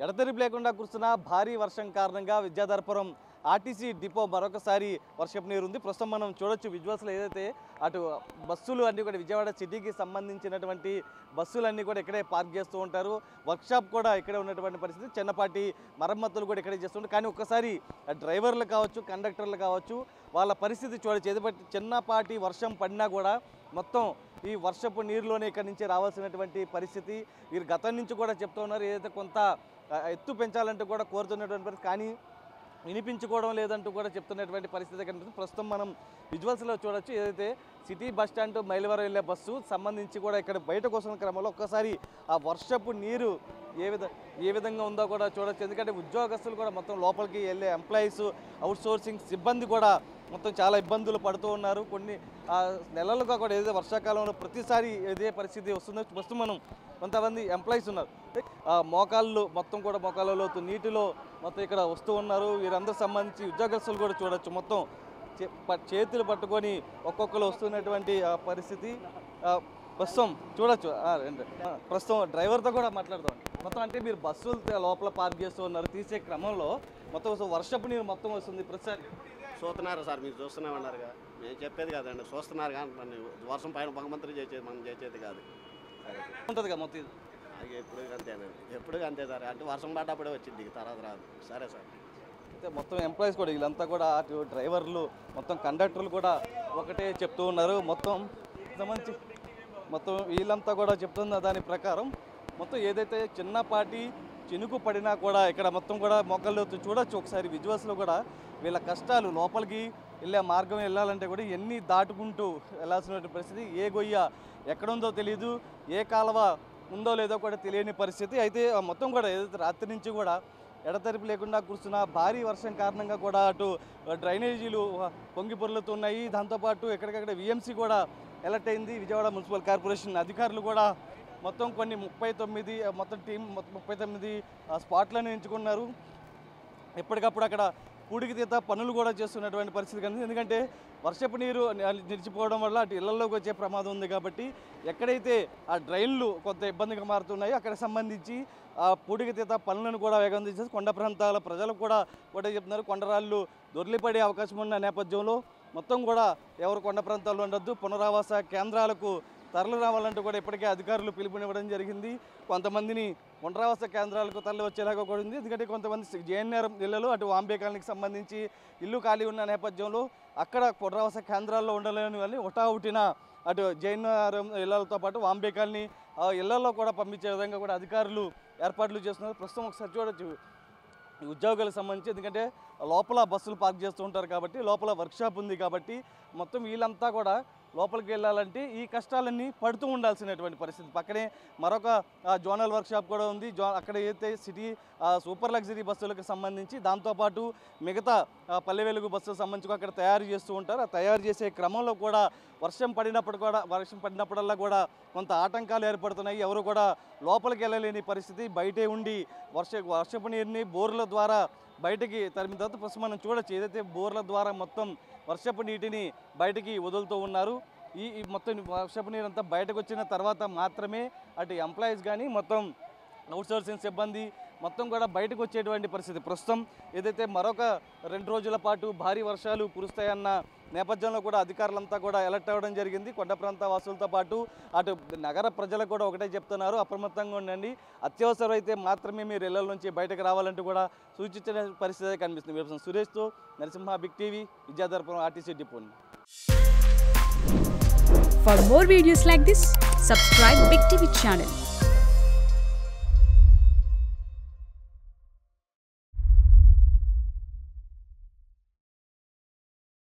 ఎడతెరిపి లేకుండా కురుస్తున్న భారీ వర్షం కారణంగా విద్యాధరపురం ఆర్టీసీ డిపో మరొకసారి వర్షపు నీరు ఉంది. ప్రస్తుతం మనం చూడొచ్చు విజువల్స్లో ఏదైతే అటు బస్సులు అన్నీ కూడా విజయవాడ సిటీకి సంబంధించినటువంటి బస్సులన్నీ కూడా ఇక్కడే పార్క్ చేస్తూ ఉంటారు. వర్క్షాప్ కూడా ఇక్కడే ఉన్నటువంటి పరిస్థితి. చిన్నపాటి మరమ్మతులు కూడా ఇక్కడే చేస్తుంటారు. కానీ ఒక్కసారి డ్రైవర్లు కావచ్చు, కండక్టర్లు కావచ్చు, వాళ్ళ పరిస్థితి చూడొచ్చు. ఏదైతే చిన్నపాటి వర్షం పడినా కూడా మొత్తం ఈ వర్షపు నీరులోనే ఇక్కడి నుంచి రావాల్సినటువంటి పరిస్థితి. వీరు గతం నుంచి కూడా చెప్తూ ఉన్నారు. ఏదైతే కొంత ఎత్తు పెంచాలంటూ కూడా కోరుతున్నటువంటి పరిస్థితి, కానీ వినిపించుకోవడం లేదంటూ కూడా చెప్తున్నటువంటి పరిస్థితి కనిపిస్తుంది. ప్రస్తుతం మనం విజువల్స్లో చూడొచ్చు. ఏదైతే సిటీ బస్ స్టాండ్ మైలవరం వెళ్ళే బస్సు సంబంధించి కూడా ఇక్కడ బయటకు వస్తున్న క్రమంలో ఒక్కసారి ఆ వర్షపు నీరు ఏ విధంగా ఉందో కూడా చూడొచ్చు. ఎందుకంటే ఉద్యోగస్తులు కూడా మొత్తం లోపలికి వెళ్ళే ఎంప్లాయీస్, అవుట్సోర్సింగ్ సిబ్బంది కూడా మొత్తం చాలా ఇబ్బందులు పడుతూ ఉన్నారు. కొన్ని నెలలుగా కూడా ఏదైతే వర్షాకాలంలో ప్రతిసారి ఇదే పరిస్థితి వస్తుందో ప్రస్తుతం మనం కొంతమంది ఎంప్లాయీస్ ఉన్నారు. మోకాళ్ళు మొత్తం కూడా మోకాళ్ళలో నీటిలో మొత్తం ఇక్కడ వస్తూ ఉన్నారు. వీరందరూ సంబంధించి ఉద్యోగస్తులు కూడా చూడొచ్చు. మొత్తం చేతులు పట్టుకొని ఒక్కొక్కరు వస్తున్నటువంటి పరిస్థితి ప్రస్తుతం చూడొచ్చు. ప్రస్తుతం డ్రైవర్తో కూడా మాట్లాడదాం. మొత్తం అంటే మీరు బస్సులు లోపల పార్క్ చేస్తూ ఉన్నారు. తీసే క్రమంలో మొత్తం వర్షపు నీరు మొత్తం వస్తుంది. ప్రతిసారి చూస్తున్నారు సార్, మీరు చూస్తున్నామన్నారుగా, మేము చెప్పేది కాదండి, చూస్తున్నారు కానీ వర్షం పైన భగవంతుడు చేసేది, మనం చేసేది కాదు. ఉంటుంది కదా మొత్తం అది ఎప్పుడు అంతేనండి, ఎప్పుడు అంతే సార్. అంటే వర్షం పడ్డప్పుడే వచ్చింది, తర్వాత రాదు. సరే సార్. అయితే మొత్తం ఎంప్లాయీస్ కూడా వీళ్ళంతా కూడా అటు డ్రైవర్లు మొత్తం కండక్టర్లు కూడా ఒకటే చెప్తూ ఉన్నారు. మొత్తం సంబంధించి మొత్తం వీళ్ళంతా కూడా చెప్తున్న దాని ప్రకారం మొత్తం ఏదైతే చిన్నపాటి చినుకు పడినా కూడా ఇక్కడ మొత్తం కూడా మొక్కలు చూడొచ్చు. ఒకసారి విజువల్స్లో కూడా వీళ్ళ కష్టాలు, లోపలికి వెళ్ళే మార్గం వెళ్ళాలంటే కూడా ఎన్ని దాటుకుంటూ వెళ్ళాల్సిన పరిస్థితి. ఏ గొయ్య ఎక్కడుందో తెలియదు, ఏ కాలువ ఉందో లేదో కూడా తెలియని పరిస్థితి. అయితే మొత్తం కూడా ఏదైతే రాత్రి నుంచి కూడా ఎడతెరిపి లేకుండా కురుస్తున్న భారీ వర్షం కారణంగా కూడా అటు డ్రైనేజీలు పొంగి పొర్లుతున్నాయి. దాంతోపాటు ఎక్కడికక్కడ విఎంసీ కూడా అలర్ట్ అయింది. విజయవాడ మున్సిపల్ కార్పొరేషన్ అధికారులు కూడా మొత్తం కొన్ని 39 మొత్తం టీం 39 స్పాట్లను ఎంచుకున్నారు. ఎప్పటికప్పుడు అక్కడ పూడికి తీత పనులు కూడా చేస్తున్నటువంటి పరిస్థితి కనిపిస్తుంది. ఎందుకంటే వర్షపు నీరు నిలిచిపోవడం వల్ల అటు ఇళ్లలోకి వచ్చే ప్రమాదం ఉంది. కాబట్టి ఎక్కడైతే ఆ డ్రైన్లు కొంత ఇబ్బందిగా మారుతున్నాయో అక్కడ సంబంధించి ఆ పూడికి తీత పనులను కూడా వేగం చేసేసి కొండ ప్రాంతాల ప్రజలకు కూడా చెప్తున్నారు. కొండరాళ్ళు దొర్లిపడే అవకాశం ఉన్న నేపథ్యంలో మొత్తం కూడా ఎవరు కొండ ప్రాంతాల్లో ఉండొద్దు, పునరావాస కేంద్రాలకు తరలి రావాలంటూ కూడా ఇప్పటికే అధికారులు పిలుపునివ్వడం జరిగింది. కొంతమందిని పునరావాస కేంద్రాలకు తరలి వచ్చేలాగా కూడా ఉంది. ఎందుకంటే కొంతమంది జేఎన్ఆర్ ఇళ్లలో అటు వాంబే కాలనీకి సంబంధించి ఇల్లు ఖాళీ ఉన్న నేపథ్యంలో అక్కడ పునరావాస కేంద్రాల్లో ఉండలేని వాళ్ళని హుటాహుటిన అటు జేఎన్ఆర్ ఇళ్లతో పాటు వాంబే కాలనీ ఇళ్లలో కూడా పంపించే విధంగా కూడా అధికారులు ఏర్పాట్లు చేస్తున్నారు. ప్రస్తుతం ఒకసారి చూడొచ్చు ఉద్యోగులకు సంబంధించి. ఎందుకంటే లోపల బస్సులు పార్క్ చేస్తూ ఉంటారు కాబట్టి, లోపల వర్క్షాప్ ఉంది కాబట్టి మొత్తం వీళ్ళంతా కూడా లోపలికి వెళ్ళాలంటే ఈ కష్టాలన్నీ పడుతూ ఉండాల్సినటువంటి పరిస్థితి. పక్కనే మరొక జోనల్ వర్క్షాప్ కూడా ఉంది. అక్కడ ఏదైతే సిటీ సూపర్ లగ్జరీ బస్సులకు సంబంధించి, దాంతోపాటు మిగతా పల్లె వెలుగు బస్సులకు సంబంధించి అక్కడ తయారు చేస్తూ ఉంటారు. ఆ తయారు చేసే క్రమంలో కూడా వర్షం పడినప్పుడల్లా కూడా కొంత ఆటంకాలు ఏర్పడుతున్నాయి. ఎవరు కూడా లోపలికి వెళ్ళలేని పరిస్థితి. బయటే ఉండి వర్షపు నీరుని బోర్ల ద్వారా బయటికి తరిమిన తర్వాత ప్రస్తుతం మనం చూడొచ్చు. ఏదైతే బోర్ల ద్వారా మొత్తం వర్షపు నీటిని బయటికి వదులుతూ ఉన్నారు. ఈ మొత్తం వర్షపు నీరు అంతా బయటకు వచ్చిన తర్వాత మాత్రమే అటు ఎంప్లాయీస్ కానీ మొత్తం అవుట్సోర్సింగ్ సిబ్బంది మొత్తం కూడా బయటకు వచ్చేటువంటి పరిస్థితి. ప్రస్తుతం ఏదైతే మరొక 2 రోజుల పాటు భారీ వర్షాలు కురుస్తాయన్న నేపథ్యంలో కూడా అధికారులంతా కూడా అలర్ట్ అవ్వడం జరిగింది. కొండ ప్రాంత వాసులతో పాటు అటు నగర ప్రజలకు కూడా ఒకటే చెప్తున్నారు, అప్రమత్తంగా ఉండండి, అత్యవసరమైతే మాత్రమే మీరు ఇళ్ల నుంచి బయటకు రావాలంటూ కూడా సూచించిన పరిస్థితి కనిపిస్తుంది. సురేష్తో Narasimha, big TV, Vidyadharapuram RTC depot. For more videos like this, subscribe Big TV channel.